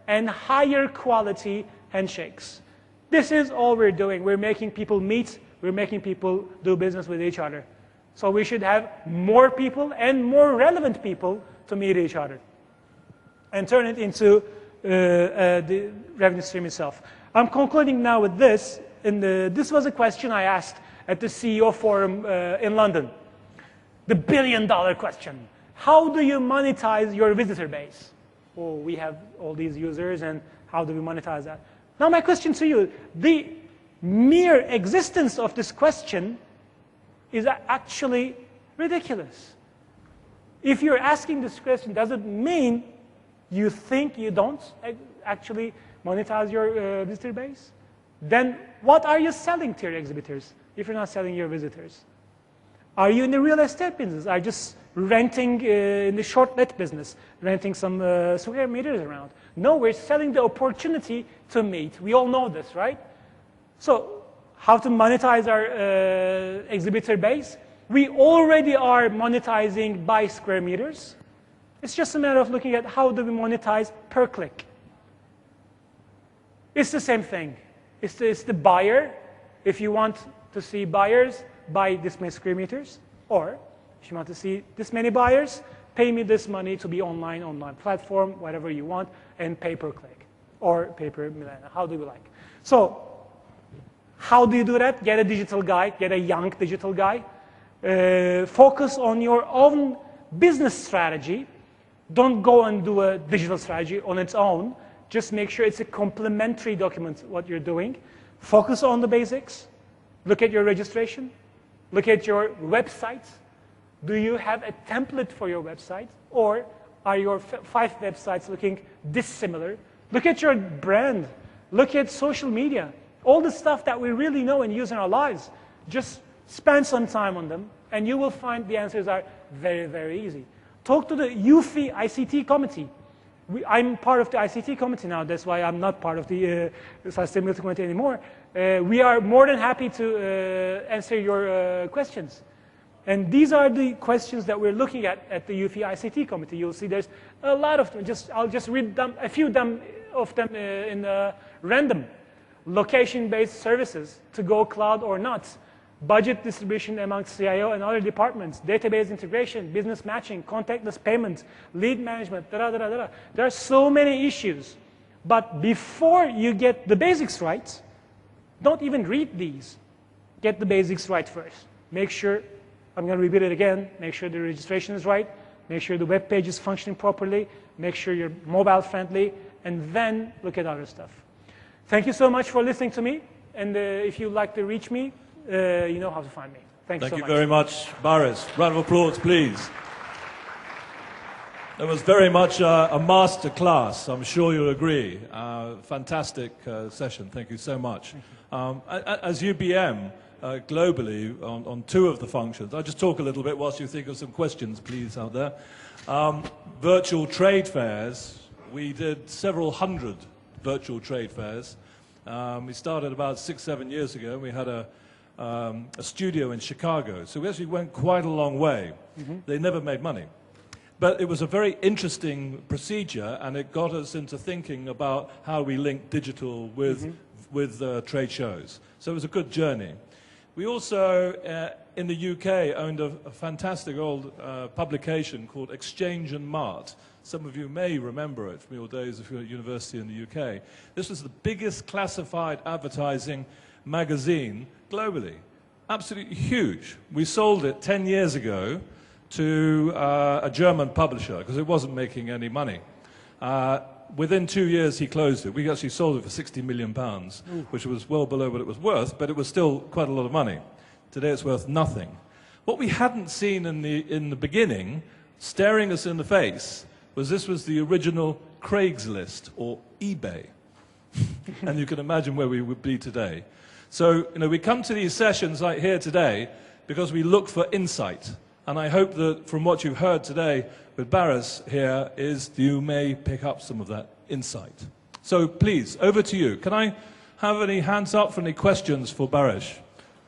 and higher quality handshakes. This is all we're doing. We're making people meet. We're making people do business with each other. So we should have more people and more relevant people to meet each other and turn it into the revenue stream itself. I'm concluding now with this. This was a question I asked at the CEO forum in London. The billion-dollar question. How do you monetize your visitor base? Oh, we have all these users, and how do we monetize that? Now my question to you, the mere existence of this question is actually ridiculous. If you're asking this question, does it mean you think you don't actually monetize your visitor base? Then what are you selling to your exhibitors if you're not selling your visitors? Are you in the real estate business? Are you just renting in the short-let business, renting some square meters around? No, we're selling the opportunity to meet. We all know this, right? So how to monetize our exhibitor base? We already are monetizing by square meters. It's just a matter of looking at how do we monetize per click. It's the same thing. It's the buyer. If you want to see buyers, buy this many square meters. Or if you want to see this many buyers, pay me this money to be online platform, whatever you want, and pay per click. Or pay per millennia. How do you like? So how do you do that? Get a digital guy. Get a young digital guy. Focus on your own business strategy. Don't go and do a digital strategy on its own. Just make sure it's a complementary document, what you're doing. Focus on the basics. Look at your registration. Look at your website. Do you have a template for your website? Or are your 5 websites looking dissimilar? Look at your brand. Look at social media. All the stuff that we really know and use in our lives. Just spend some time on them, and you will find the answers are very, very easy. Talk to the UFI ICT committee. I'm part of the ICT committee now. That's why I'm not part of the sustainability committee anymore. We are more than happy to answer your questions. And these are the questions that we're looking at the UFI ICT committee. You'll see there's a lot of them. I'll just read them, a few of them in random. Location-based services, to go cloud or not. Budget distribution amongst CIO and other departments, database integration, business matching, contactless payments, lead management, There are so many issues. But before you get the basics right, don't even read these. Get the basics right first. Make sure, I'm going to repeat it again, make sure the registration is right, make sure the web page is functioning properly, make sure you're mobile friendly, and then look at other stuff. Thank you so much for listening to me. And if you'd like to reach me, you know how to find me. Thank you so much. Thank you very much, Boris. Round of applause, please. That was very much a master class, I'm sure you'll agree. Fantastic session. Thank you so much. As UBM, globally, on 2 of the functions, I'll just talk a little bit whilst you think of some questions, please, out there. Virtual trade fairs. We did several hundred virtual trade fairs. We started about 6-7 years ago. We had a studio in Chicago. So we actually went quite a long way. They never made money. But it was a very interesting procedure, and it got us into thinking about how we link digital with trade shows. So it was a good journey. We also, in the UK, owned a fantastic old publication called Exchange and Mart. Some of you may remember it from your days if you're at university in the UK. This was the biggest classified advertising magazine globally. Absolutely huge. We sold it 10 years ago to a German publisher because it wasn't making any money. Within 2 years, he closed it. We actually sold it for £60 million, which was well below what it was worth, but it was still quite a lot of money. Today, it's worth nothing. What we hadn't seen in the beginning staring us in the face was this was the original Craigslist or eBay. And you can imagine where we would be today. So, we come to these sessions like here today because we look for insight. And I hope that from what you've heard today with Baris here is you may pick up some of that insight. So please, over to you. Can I have any hands up for any questions for Baris?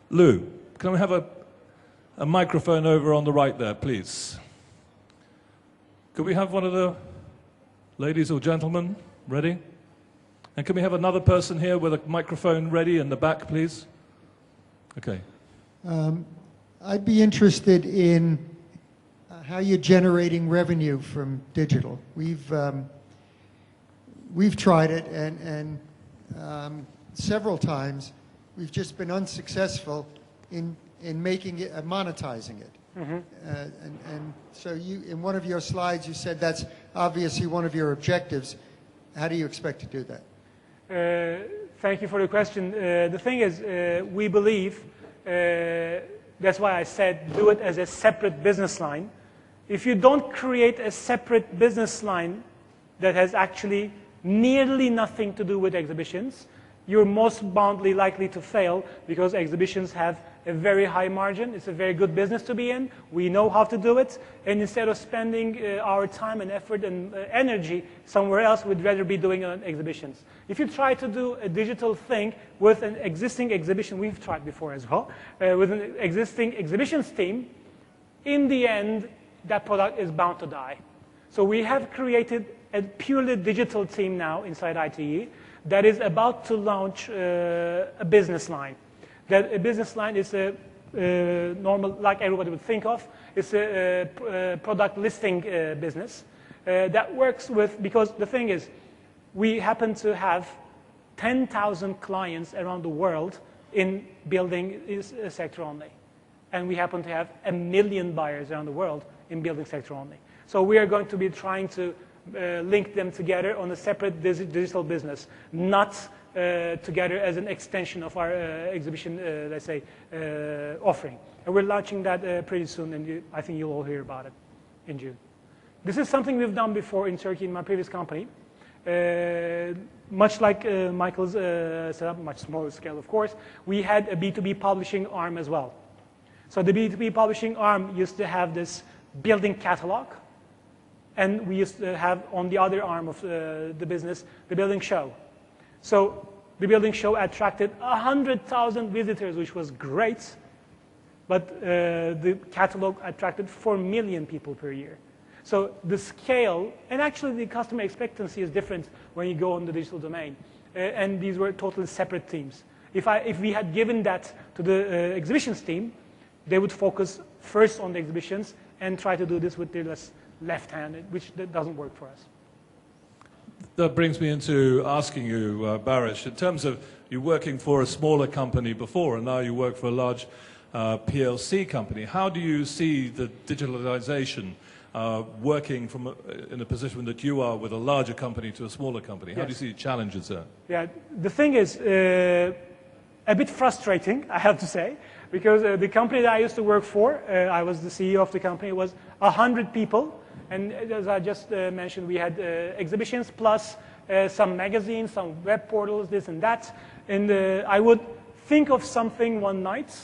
Lou, can we have a microphone over on the right there, please? Could we have one of the ladies or gentlemen ready? And can we have another person here with a microphone ready in the back, please? Okay. I'd be interested in how you're generating revenue from digital. We've tried it, and several times we've just been unsuccessful in making it, monetizing it. Mm-hmm. And so in one of your slides, you said that's obviously one of your objectives. How do you expect to do that? Thank you for the question. The thing is, we believe, that's why I said do it as a separate business line. If you don't create a separate business line that has actually nearly nothing to do with exhibitions, you're most boundly likely to fail because exhibitions have a very high margin. It's a very good business to be in. We know how to do it. And instead of spending our time and effort and energy somewhere else, we'd rather be doing it on exhibitions. If you try to do a digital thing with an existing exhibition, we've tried before as well, with an existing exhibitions team, in the end, that product is bound to die. So we have created a purely digital team now inside ITE that is about to launch a business line. That a business line is a normal, like everybody would think of, it's a product listing business that works with, because the thing is, we happen to have 10,000 clients around the world in building sector only. And we happen to have 1 million buyers around the world in building sector only. So we are going to be trying to link them together on a separate digital business, not together as an extension of our exhibition, let's say, offering. And we're launching that pretty soon, and I think you'll all hear about it in June. This is something we've done before in Turkey in my previous company. Much like Michael's setup, much smaller scale, of course, we had a B2B publishing arm as well. So the B2B publishing arm used to have this building catalog, and we used to have on the other arm of the business, the building show. So the building show attracted 100,000 visitors, which was great, but the catalog attracted 4 million people per year. So the scale, and actually the customer expectancy is different when you go on the digital domain. And these were totally separate teams. If we had given that to the exhibitions team, they would focus first on the exhibitions and try to do this with their left-handed, which doesn't work for us. That brings me into asking you, Baris, in terms of you working for a smaller company before and now you work for a large PLC company, how do you see the digitalization working from in a position that you are with a larger company to a smaller company? How do you see challenges there? Yeah, the thing is a bit frustrating, I have to say, because the company that I used to work for, I was the CEO of the company, was 100 people. And as I just mentioned, we had exhibitions plus some magazines, some web portals, this and that. And I would think of something one night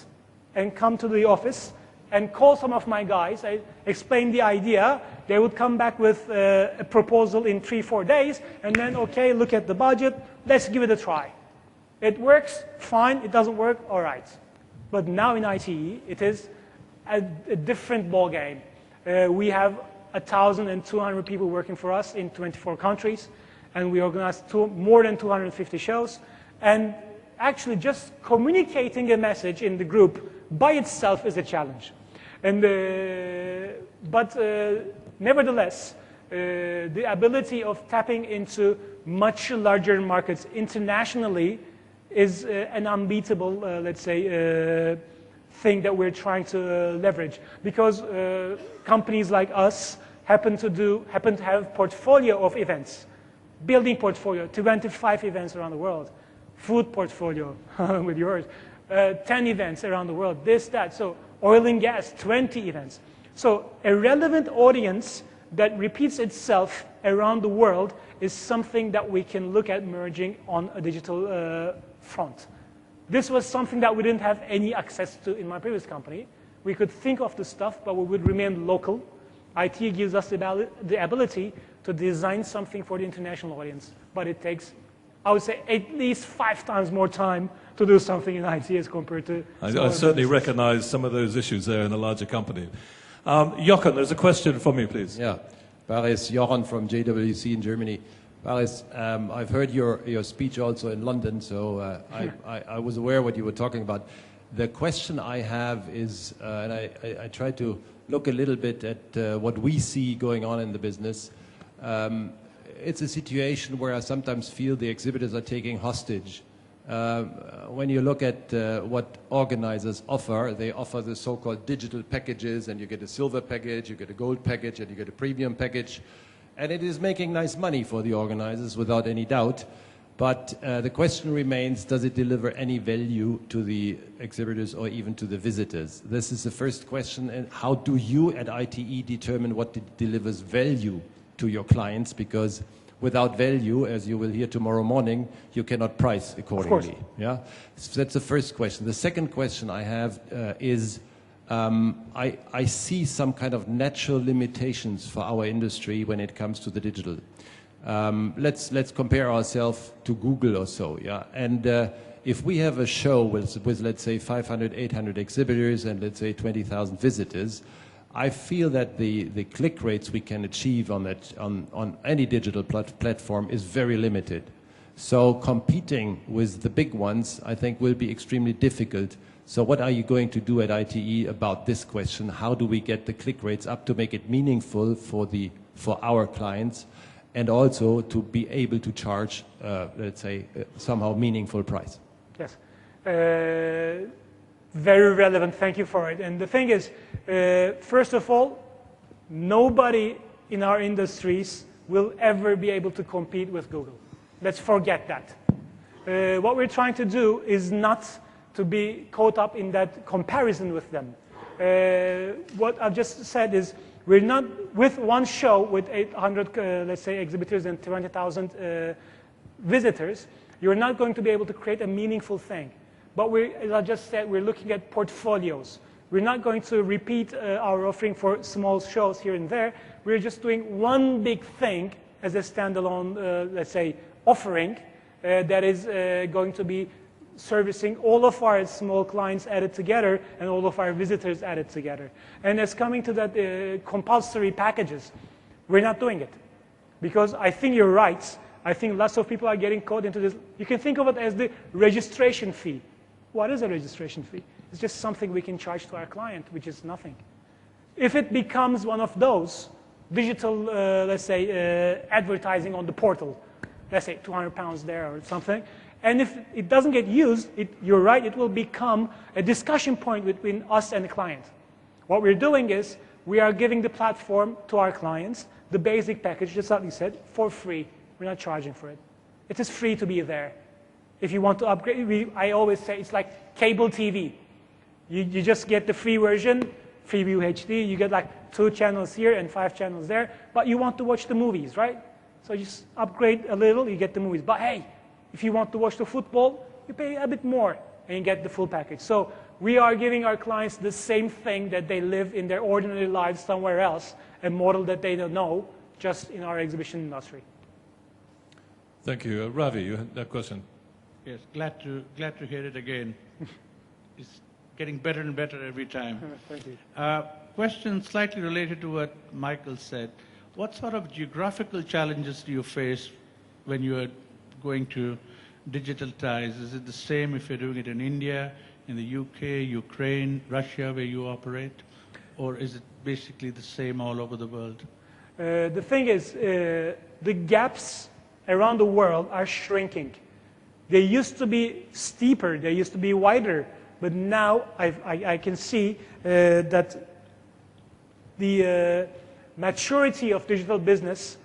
and come to the office and call some of my guys. I explain the idea. They would come back with a proposal in 3-4 days. And then, okay, look at the budget. Let's give it a try. It works, fine. It doesn't work, all right. But now in ITE, it is a different ballgame. We have 1,200 people working for us in 24 countries, and we organize more than 250 shows. And actually just communicating a message in the group by itself is a challenge. And, but nevertheless, the ability of tapping into much larger markets internationally is an unbeatable, let's say, thing that we're trying to leverage. Because companies like us happen to have portfolio of events, building portfolio, 25 events around the world, food portfolio with yours, 10 events around the world, this, that. So oil and gas, 20 events. So a relevant audience that repeats itself around the world is something that we can look at merging on a digital front. This was something that we didn't have any access to in my previous company. We could think of the stuff, but we would remain local. IT gives us the ability to design something for the international audience, but it takes, I would say, at least 5 times more time to do something in IT as compared to... I certainly recognize some of those issues there in a larger company. Jochen, there's a question from you, please. Yeah, Paris, Jochen from JWC in Germany. Paris, I've heard your speech also in London, so I was aware what you were talking about. The question I have is, and I try to look a little bit at what we see going on in the business. It's a situation where I sometimes feel the exhibitors are taking hostage. When you look at what organizers offer, they offer the so-called digital packages, and you get a silver package, you get a gold package, and you get a premium package. And it is making nice money for the organizers, without any doubt. But the question remains, does it deliver any value to the exhibitors or even to the visitors? This is the first question. And how do you at ITE determine what delivers value to your clients? Because without value, as you will hear tomorrow morning, you cannot price accordingly. Yeah? So that's the first question. The second question I have is, I see some kind of natural limitations for our industry when it comes to the digital. Let's compare ourselves to Google or so, yeah. And if we have a show with let's say 500, 800 exhibitors and let's say 20,000 visitors, I feel that the click rates we can achieve on any digital platform is very limited. So competing with the big ones, I think, will be extremely difficult. So what are you going to do at ITE about this question? How do we get the click rates up to make it meaningful for our clients, and also to be able to charge, let's say, somehow meaningful price? Yes. Very relevant. Thank you for it. And the thing is, first of all, nobody in our industries will ever be able to compete with Google. Let's forget that. What we're trying to do is not to be caught up in that comparison with them. What I've just said is, we're not, with one show with 800, let's say, exhibitors and 20,000 visitors, you're not going to be able to create a meaningful thing. But as I just said, we're looking at portfolios. We're not going to repeat our offering for small shows here and there. We're just doing one big thing as a standalone, let's say, offering that is going to be servicing all of our small clients added together and all of our visitors added together. And as coming to that compulsory packages, we're not doing it. Because I think you're right. I think lots of people are getting caught into this. You can think of it as the registration fee. What is a registration fee? It's just something we can charge to our client, which is nothing. If it becomes one of those digital, let's say, advertising on the portal, let's say £200 there or something, and if it doesn't get used, you're right, it will become a discussion point between us and the client. What we're doing is we are giving the platform to our clients, the basic package, just like you said, for free. We're not charging for it. It is free to be there. If you want to upgrade, I always say it's like cable TV. You just get the free version, Freeview HD. You get like 2 channels here and 5 channels there. But you want to watch the movies, right? So you just upgrade a little, you get the movies. But hey, if you want to watch the football, you pay a bit more and you get the full package. So we are giving our clients the same thing that they live in their ordinary lives somewhere else, a model that they don't know, just in our exhibition industry. Thank you. Ravi, you had that question. Yes, glad to hear it again. It's getting better and better every time. Thank you. Question slightly related to what Michael said. What sort of geographical challenges do you face when you are going to digitalize? Is it the same if you're doing it in India, in the UK, Ukraine, Russia, where you operate? Or is it basically the same all over the world? The thing is, the gaps around the world are shrinking. They used to be steeper, they used to be wider, but now I can see that the maturity of digital business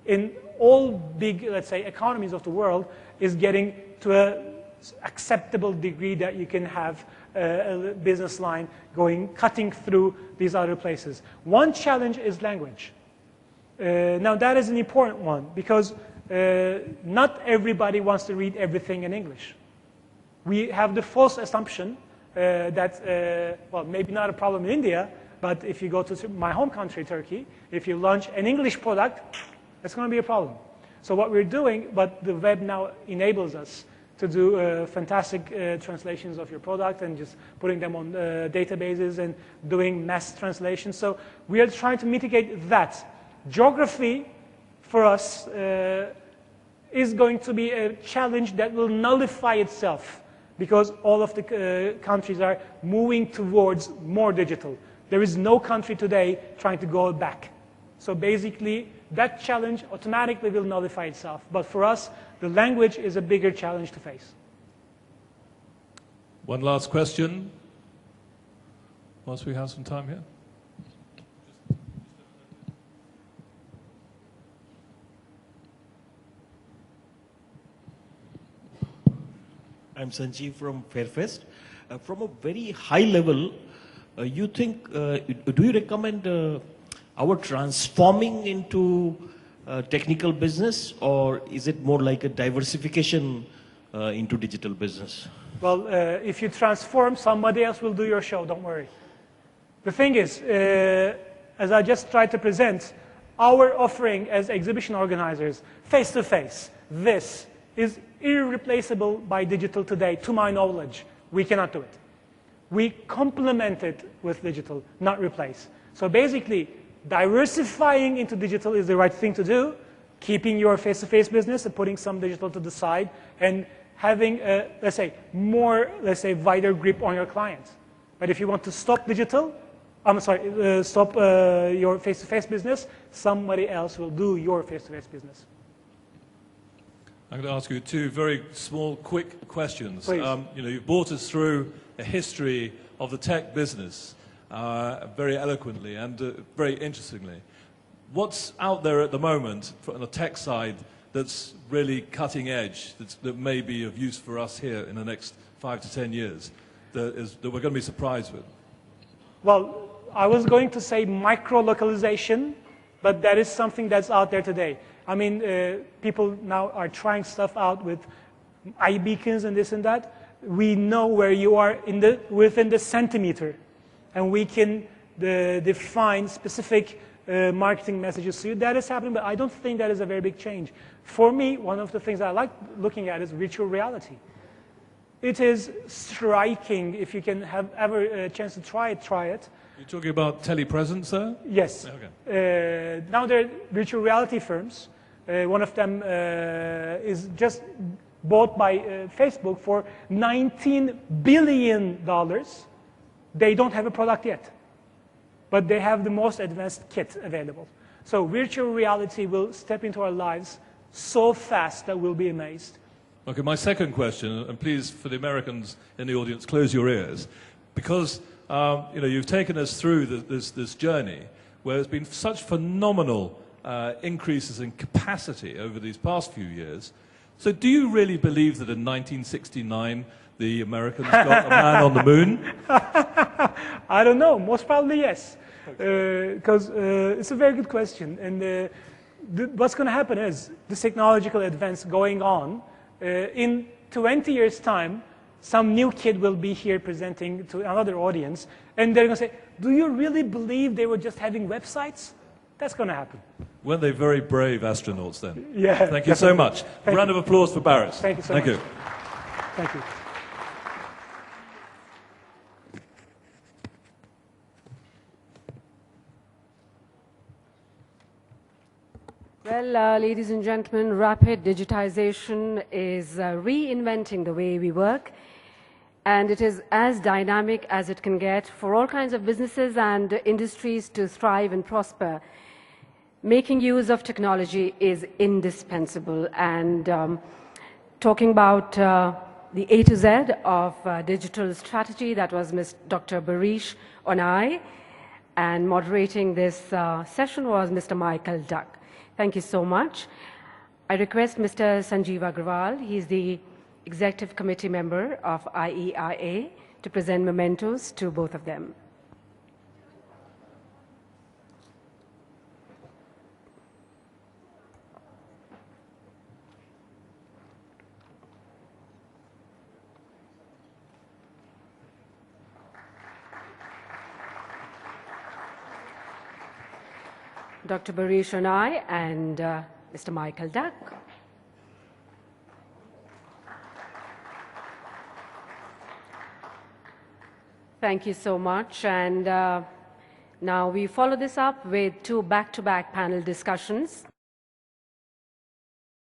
in all big, let's say, economies of the world is getting to a acceptable degree that you can have a business line cutting through these other places. One challenge is language. Now that is an important one because not everybody wants to read everything in English. We have the false assumption that, well, maybe not a problem in India, but if you go to my home country, Turkey, if you launch an English product, that's going to be a problem. So what we're doing, but the web now enables us to do fantastic translations of your product and just putting them on databases and doing mass translations. So we are trying to mitigate that. Geography, for us, is going to be a challenge that will nullify itself because all of the countries are moving towards more digital. There is no country today trying to go back. So basically, that challenge automatically will nullify itself. But for us, the language is a bigger challenge to face. One last question, whilst we have some time here. I'm Sanjeev from Fairfest. From a very high level, you think, do you recommend our transforming into technical business, or is it more like a diversification into digital business? Well, if you transform, somebody else will do your show, don't worry. The thing is, as I just tried to present, our offering as exhibition organizers, face-to-face, this is irreplaceable by digital today, to my knowledge. We cannot do it. We complement it with digital, not replace. So basically, diversifying into digital is the right thing to do, keeping your face-to-face business and putting some digital to the side, and having a, let's say, more, wider grip on your clients. But if you want to stop digital, stop your face-to-face business, somebody else will do your face-to-face business. I'm going to ask you two very small, quick questions. Please. You've brought us through a history of the tech business very eloquently and very interestingly. What's out there at the moment on the tech side that's really cutting edge, that may be of use for us here in the next 5 to 10 years, that we're going to be surprised with? Well, I was going to say micro-localization, but that is something that's out there today. I mean, people now are trying stuff out with iBeacons and this and that. We know where you are within the centimeter, and we can define specific marketing messages to you. That is happening, but I don't think that is a very big change. For me, one of the things I like looking at is virtual reality. It is striking. If you can have ever a chance to try it. You're talking about telepresence there? Yes. Okay. Now there are virtual reality firms. One of them is just bought by Facebook for $19 billion. They don't have a product yet, but they have the most advanced kit available. So virtual reality will step into our lives so fast that we'll be amazed. Okay, my second question, and please, for the Americans in the audience, close your ears, because you've taken us through this journey where there's been such phenomenal increases in capacity over these past few years. So do you really believe that in 1969 the Americans got a man on the moon? I don't know. Most probably yes. Because it's a very good question. And what's going to happen is this technological advance going on. In 20 years' time, some new kid will be here presenting to another audience, and they're going to say, do you really believe they were just having websites? That's going to happen. Weren't they very brave astronauts then? Yeah. Thank you so much. A round of applause for Barris. Thank you so much. Thank you. Thank you. Well, ladies and gentlemen, rapid digitization is reinventing the way we work, and it is as dynamic as it can get for all kinds of businesses and industries to thrive and prosper. Making use of technology is indispensable, and talking about the A to Z of digital strategy, that was Dr. Barish Onai, and moderating this session was Mr. Michael Duck. Thank you so much. I request Mr. Sanjeev Agrawal, he's the Executive Committee member of IEIA, to present mementos to both of them. Dr. Barish Onai and Mr. Michael Duck. Thank you so much. And now we follow this up with two back-to-back panel discussions.